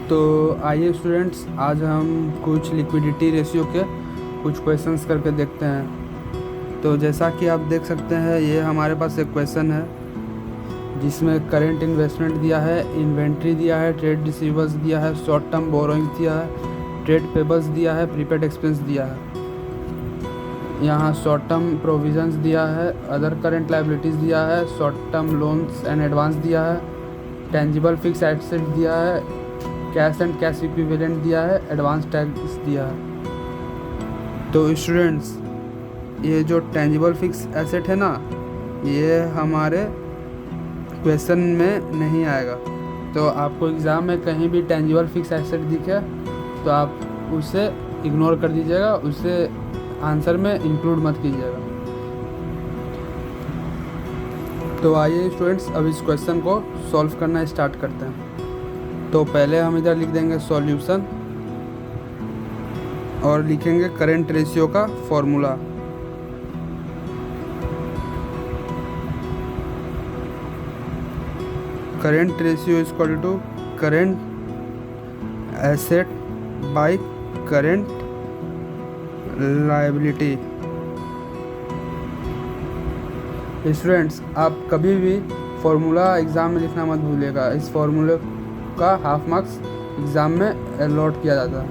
तो आइए स्टूडेंट्स, आज हम कुछ लिक्विडिटी रेशियो के कुछ क्वेश्चंस करके देखते हैं। तो जैसा कि आप देख सकते हैं, ये हमारे पास एक क्वेश्चन है जिसमें करंट इन्वेस्टमेंट दिया है, इन्वेंट्री दिया है, ट्रेड रिसीवर्स दिया है, शॉर्ट टर्म बोरोइंग्स दिया है, ट्रेड पेबल्स दिया है, प्रीपेड एक्सपेंस दिया है। यहाँ शॉर्ट टर्म प्रोविजंस दिया है, अदर करंट लाइबिलिटीज़ दिया है, short term loans and advance दिया है, टेंजिबल फिक्स एसेट दिया है, कैश एंड कैश इक्विवेलेंट दिया है, एडवांस टैक्स दिया है। तो स्टूडेंट्स, ये जो टेंजिबल फिक्स एसेट है ना, ये हमारे क्वेश्चन में नहीं आएगा। तो आपको एग्ज़ाम में कहीं भी टेंजिबल फिक्स एसेट दिखे तो आप उसे इग्नोर कर दीजिएगा, उसे आंसर में इंक्लूड मत कीजिएगा। तो आइए स्टूडेंट्स, अब इस क्वेश्चन को सॉल्व करना स्टार्ट करते हैं। तो पहले हम इधर लिख देंगे सॉल्यूशन और लिखेंगे करंट रेशियो का formula. Current ratio is equal to current asset by current liability. Students, आप कभी भी फॉर्मूला एग्ज़ाम में लिखना मत भूलिएगा। इस फॉर्मूले का हाफ मार्क्स एग्ज़ाम में अलॉट किया जाता है।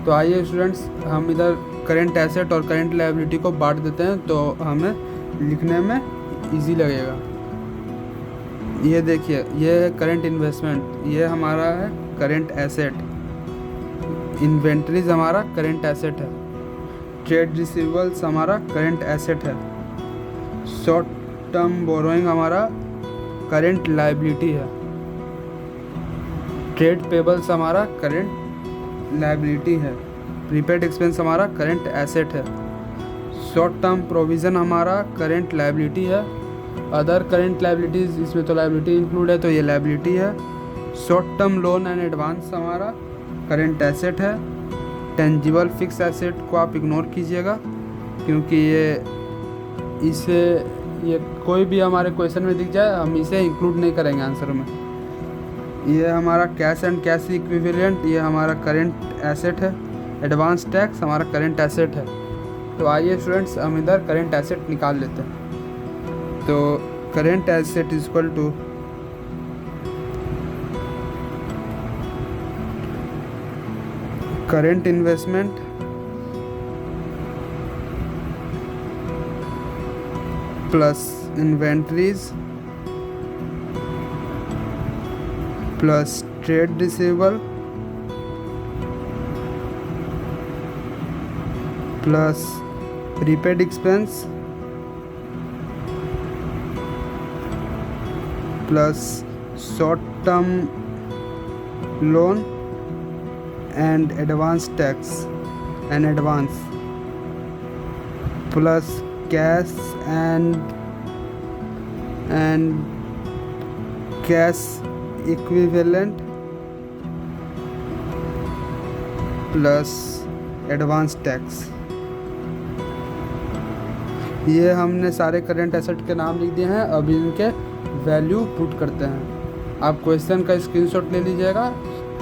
तो आइए स्टूडेंट्स, हम इधर करंट एसेट और करंट लायबिलिटी को बांट देते हैं तो हमें लिखने में इजी लगेगा। ये देखिए, ये है करंट इन्वेस्टमेंट, ये हमारा है करंट एसेट, इन्वेंट्रीज हमारा करंट एसेट है, ट्रेड रिसीवेबल्स हमारा करंट एसेट है, शॉर्ट टर्म बोरोइंग हमारा करंट लायबिलिटी है, ट्रेड पेबल्स हमारा करंट लायबिलिटी है, प्रीपेड एक्सपेंस हमारा करंट एसेट है, शॉर्ट टर्म प्रोविज़न हमारा करंट लायबिलिटी है, अदर करंट लायबिलिटीज़, इसमें तो लायबिलिटी इंक्लूड है तो ये लायबिलिटी है, short term loan and advance हमारा करंट एसेट है। टेंजिबल फिक्स एसेट को आप इग्नोर कीजिएगा क्योंकि ये कोई भी हमारे क्वेश्चन में दिख जाए हम इसे इंक्लूड नहीं करेंगे आंसर में। ये हमारा कैश एंड कैश इक्विवेलेंट, ये हमारा करंट एसेट है, एडवांस टैक्स हमारा करंट एसेट है। तो आइए स्टूडेंट्स, हम इधर करंट एसेट निकाल लेते हैं। तो current asset is equal to current investment plus inventories plus trade receivable plus prepaid expense plus short term loan and advance tax and advance plus cash and cash equivalent plus advance tax. ये हमने सारे current asset के नाम लिख दिए हैं। अब इनके वैल्यू पुट करते हैं। आप क्वेश्चन का स्क्रीनशॉट ले लीजिएगा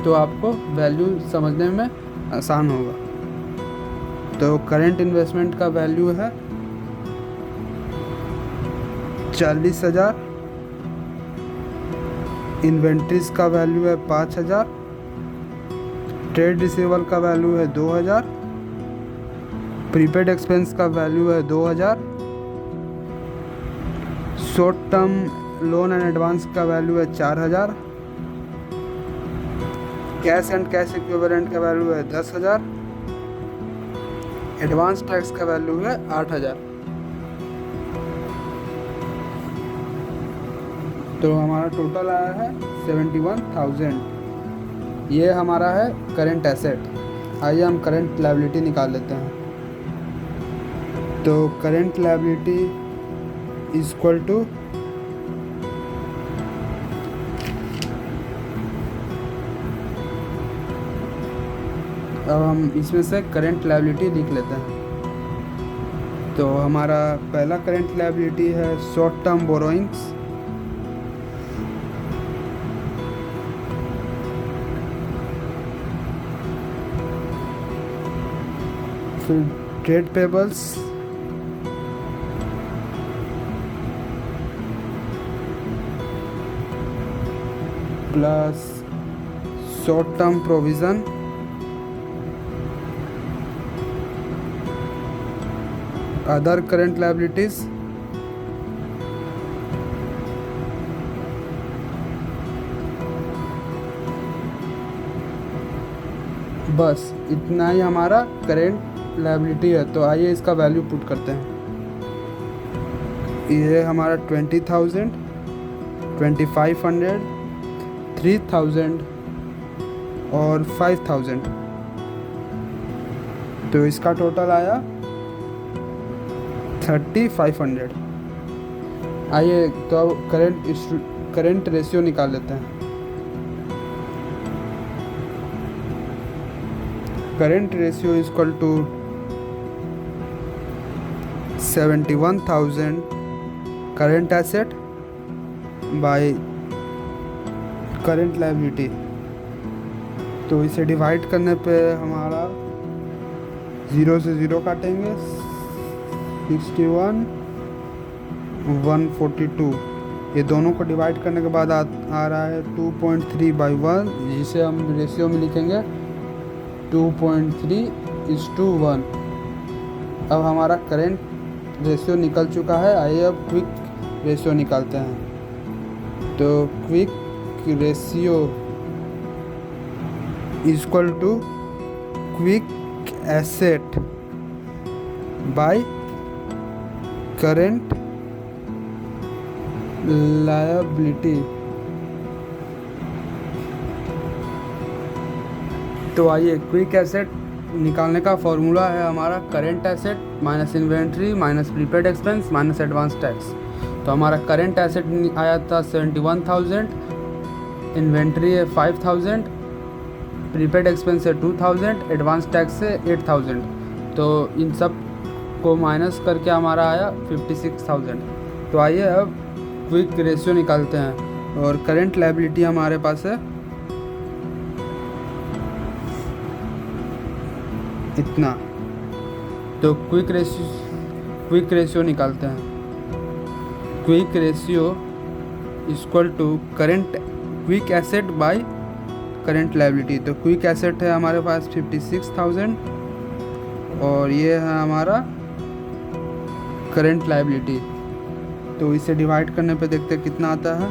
तो आपको वैल्यू समझने में आसान होगा। तो करंट इन्वेस्टमेंट का वैल्यू है 40,000, इन्वेंट्रीज का वैल्यू है 5,000, ट्रेड रिसीवेबल का वैल्यू है 2,000, प्रीपेड एक्सपेंस का वैल्यू है 2,000, short term loan and advance का वैल्यू है 4,000, कैश एंड कैश इक्विवेलेंट का वैल्यू है 10,000, एडवांस टैक्स का वैल्यू है 8,000। तो हमारा टोटल आया है 71,000। ये हमारा है करंट एसेट। आइए हम करंट लायबिलिटी निकाल लेते हैं। तो current liability is equal to अब हम इसमें से करंट लायबिलिटी लिख लेते हैं। तो हमारा पहला करंट लायबिलिटी है शॉर्ट टर्म बोरोइंग्स, फिर trade payables, plus short term provision, other current liabilities, बस इतना ही हमारा करेंट लायबिलिटी है। तो आइए इसका वैल्यू पुट करते हैं। ये हमारा 20,000, 2,500, 3,000 और 5,000, तो इसका टोटल आया 3,500। आइए तो अब करेंट रेशियो निकाल लेते हैं। Current ratio is equal to 71,000 current asset by current liability. तो इसे डिवाइड करने पे हमारा 0 से 0 काटेंगे, 61, 142। ये दोनों को डिवाइड करने के बाद आ रहा है 2.3/1, जिसे हम रेशियो में लिखेंगे 2.3:1। अब हमारा करेंट रेशियो निकल चुका है। आइए अब क्विक रेशियो निकालते हैं। तो quick ratio is equal to quick asset by current liability. तो आइए क्विक एसेट निकालने का फॉर्मूला है हमारा current asset minus inventory minus prepaid expense minus advance tax. तो हमारा करेंट एसेट आया था 71,000, इन्वेंट्री है 5,000, प्रीपेड एक्सपेंस है 2,000, एडवांस टैक्स है 8,000। तो इन सब को माइनस करके हमारा आया 56,000। तो आइए अब क्विक रेशियो निकालते हैं। और करेंट लायबिलिटी हमारे पास है इतना। तो क्विक रेशियो निकालते हैं। Quick ratio equal to quick asset by current liability. तो क्विक एसेट है हमारे पास 56,000 और ये है हमारा करेंट लायबिलिटी। तो इसे डिवाइड करने पे देखते हैं कितना आता है।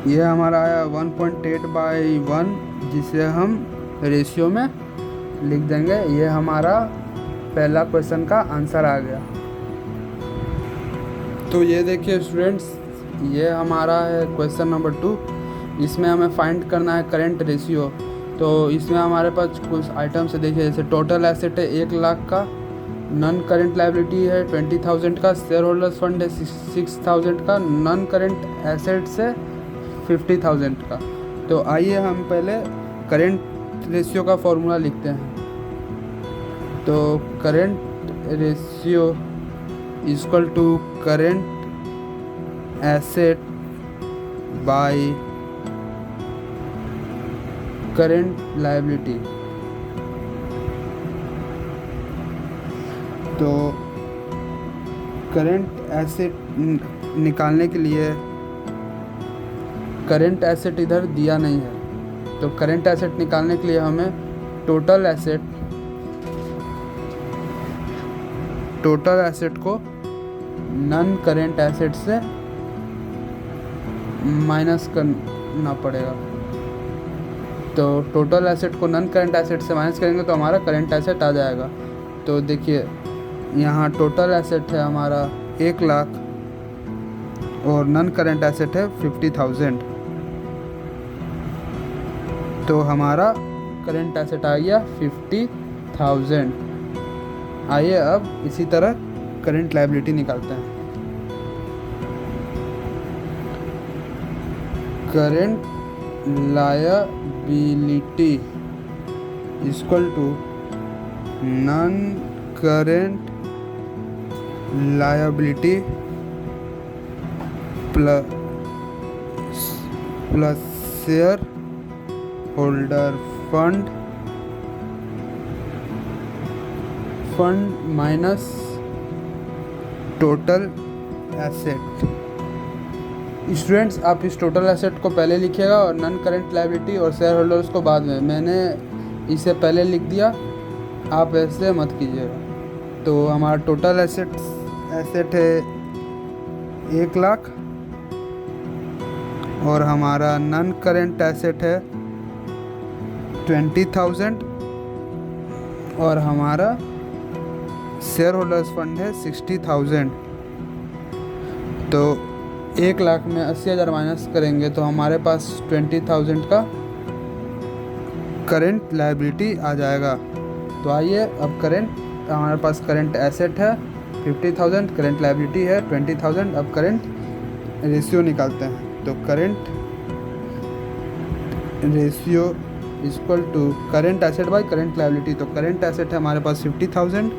ये हमारा आया 1.8/1, जिसे हम रेशियो में लिख देंगे। ये हमारा पहला क्वेश्चन का आंसर आ गया। तो ये देखिए स्टूडेंट्स, ये हमारा है क्वेश्चन नंबर 2। इसमें हमें फाइंड करना है करेंट रेशियो। तो इसमें हमारे पास कुछ आइटम्स है, देखिए जैसे टोटल एसेट है 1 लाख का, नॉन करेंट लायबिलिटी है 20,000 का, शेयर होल्डर्स फंड है 6,000 का, नॉन करेंट एसेट्स है 50,000 का। तो आइए हम पहले करेंट रेशियो का फॉर्मूला लिखते हैं। तो current ratio equal to current asset by current liability. तो करेंट एसेट निकालने के लिए करेंट एसेट इधर दिया नहीं है। तो करेंट एसेट निकालने के लिए हमें टोटल एसेट को नॉन करेंट एसेट से माइनस करना पड़ेगा। तो टोटल एसेट को नॉन करेंट एसेट से माइनस करेंगे तो हमारा करेंट एसेट आ जाएगा। तो देखिए यहाँ टोटल एसेट है हमारा 1 लाख और नॉन करेंट एसेट है 50,000। तो हमारा करेंट एसेट आ गया 50,000। आइए अब इसी तरह करेंट लायबिलिटी निकालते हैं। Current liability equal to non current liability plus shareholder fund minus total asset. Students, आप इस टोटल एसेट को पहले लिखिएगा और नॉन करेंट लायबिलिटी और शेयर होल्डर्स को बाद में। मैंने इसे पहले लिख दिया, आप ऐसे मत कीजिएगा। तो हमारा टोटल एसेट है 1,00,000 और हमारा नॉन करेंट एसेट है 20,000 और हमारा शेयर होल्डर्स फंड है 60,000। तो 1,00,000 में 80,000 माइनस करेंगे तो हमारे पास 20,000 का करेंट लायबिलिटी आ जाएगा। तो आइए अब हमारे पास करेंट एसेट है 50,000, करेंट लायबिलिटी है 20,000। अब करेंट रेशियो निकालते हैं। तो current ratio equal to current asset by current liability. तो करेंट एसेट है हमारे पास 50,000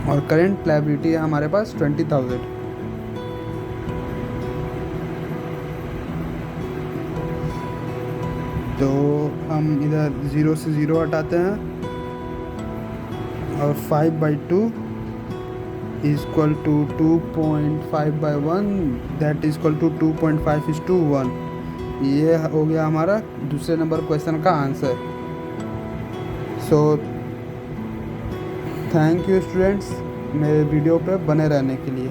और करेंट लायबिलिटी है हमारे पास 20,000। तो हम इधर 0 से 0 हटाते हैं और 5/2 equal to 2.5/1 that equal to 2.5:1। ये हो गया हमारा दूसरे नंबर क्वेश्चन का answer. So thank you students मेरे वीडियो पे बने रहने के लिए।